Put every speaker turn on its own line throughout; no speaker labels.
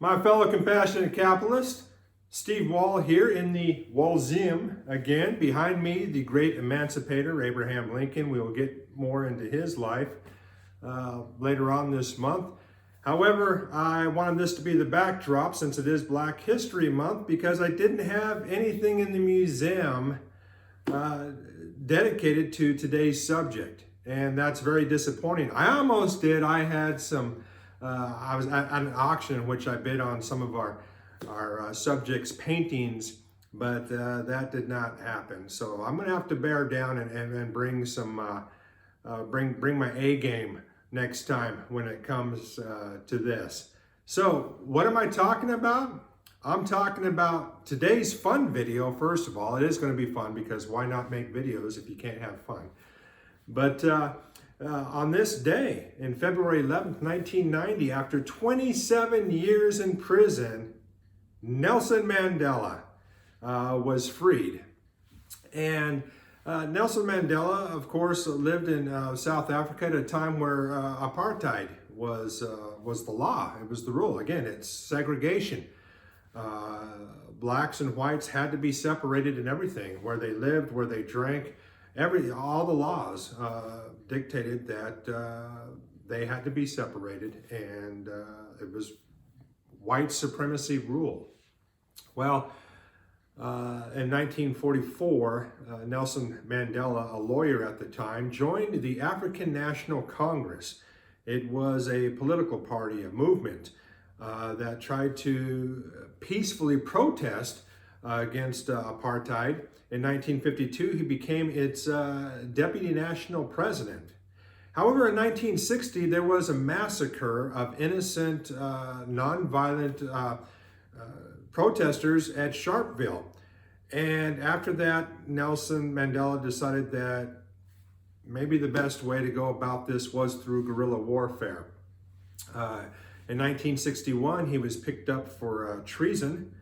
My fellow compassionate capitalist, Steve Wall here in the Wallseum again. Behind me, the great emancipator, Abraham Lincoln. We will get more into his life later on this month. However, I wanted this to be the backdrop since it is Black History Month because I didn't have anything in the museum dedicated to today's subject. And that's very disappointing. I almost did. I had some, I was at an auction in which I bid on some of our subjects' paintings, but that did not happen. So I'm gonna have to bear down and bring some, bring my A game next time when it comes to this. So what am I talking about? I'm talking about today's fun video. First of all, it is going to be fun because why not make videos if you can't have fun? But on this day, in February 11th, 1990, after 27 years in prison, Nelson Mandela was freed. And Nelson Mandela, of course, lived in South Africa at a time where apartheid was the law. It was the rule. Again, it's segregation. Blacks and whites had to be separated in everything, where they lived, where they drank. All the laws dictated that they had to be separated, and it was white supremacy rule. Well, in 1944, Nelson Mandela, a lawyer at the time, joined the African National Congress. It was a political party, a movement that tried to peacefully protest against apartheid. In 1952, he became its deputy national president. However, in 1960, there was a massacre of innocent, nonviolent protesters at Sharpsville. And after that, Nelson Mandela decided that maybe the best way to go about this was through guerrilla warfare. In 1961, he was picked up for treason.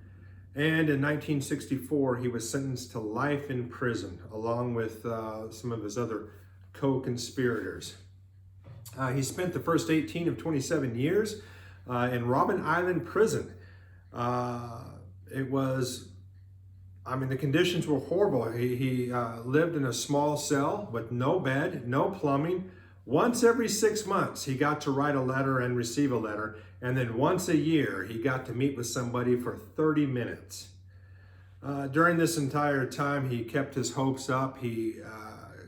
And in 1964, he was sentenced to life in prison, along with some of his other co-conspirators. He spent the first 18 of 27 years in Robben Island prison. The conditions were horrible. He lived in a small cell with no bed, no plumbing. Once every 6 months, he got to write a letter and receive a letter. And then once a year, he got to meet with somebody for 30 minutes. During this entire time, he kept his hopes up. He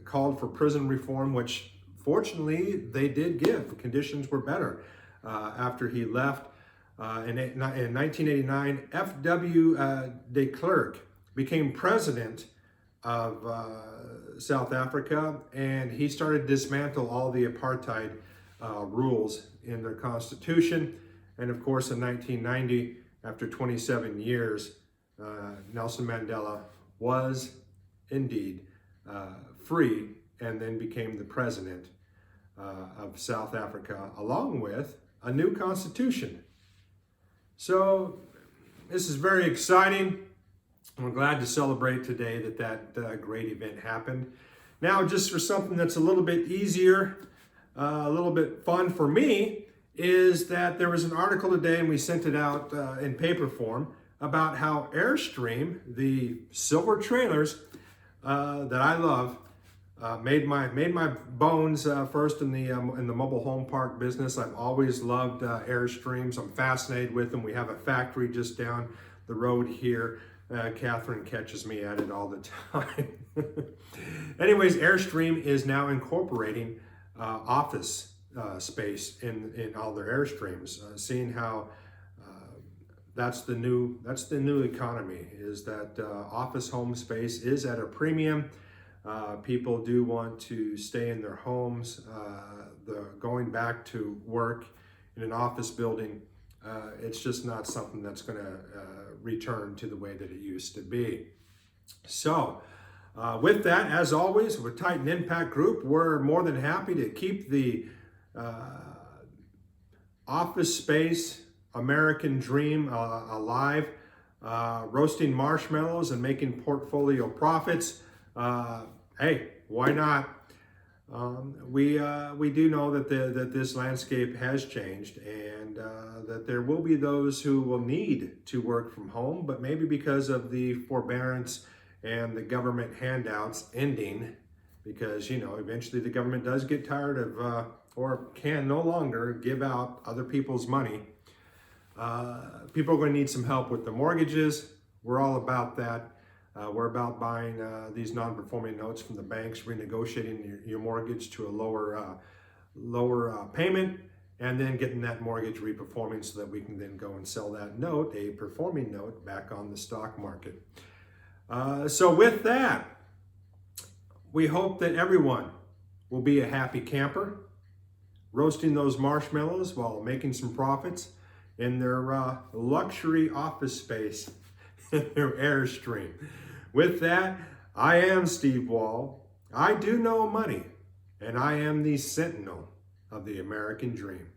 called for prison reform, which fortunately they did give. Conditions were better after he left. In 1989, F.W. de Klerk became president of South Africa, and he started to dismantle all the apartheid rules in their constitution. And of course, in 1990, after 27 years, Nelson Mandela was indeed free and then became the president of South Africa, along with a new constitution. So this is very exciting. We're glad to celebrate today that great event happened. Now, just for something that's a little bit easier, a little bit fun for me, is that there was an article today, and we sent it out in paper form, about how Airstream, the silver trailers that I love, made my bones first in the mobile home park business. I've always loved Airstreams. I'm fascinated with them. We have a factory just down the road here. Katherine catches me at it all the time. Anyways, Airstream is now incorporating office space in all their Airstreams, seeing how that's the new economy, is that office home space is at a premium. People do want to stay in their homes. Going back to work in an office building, it's just not something that's going to return to the way that it used to be. So with that, as always, with Titan Impact Group, we're more than happy to keep the office space American dream alive, roasting marshmallows and making portfolio profits. Hey, why not? We do know that this landscape has changed, and that there will be those who will need to work from home, but maybe because of the forbearance and the government handouts ending, because, eventually the government does get tired of, or can no longer give out other people's money. People are going to need some help with the mortgages. We're all about that. We're about buying these non-performing notes from the banks, renegotiating your mortgage to a lower payment, and then getting that mortgage reperforming so that we can then go and sell that note, a performing note, back on the stock market. So with that, we hope that everyone will be a happy camper, roasting those marshmallows while making some profits in their luxury office space in their Airstream. With that, I am Steve Wall. I do know money, and I am the sentinel of the American dream.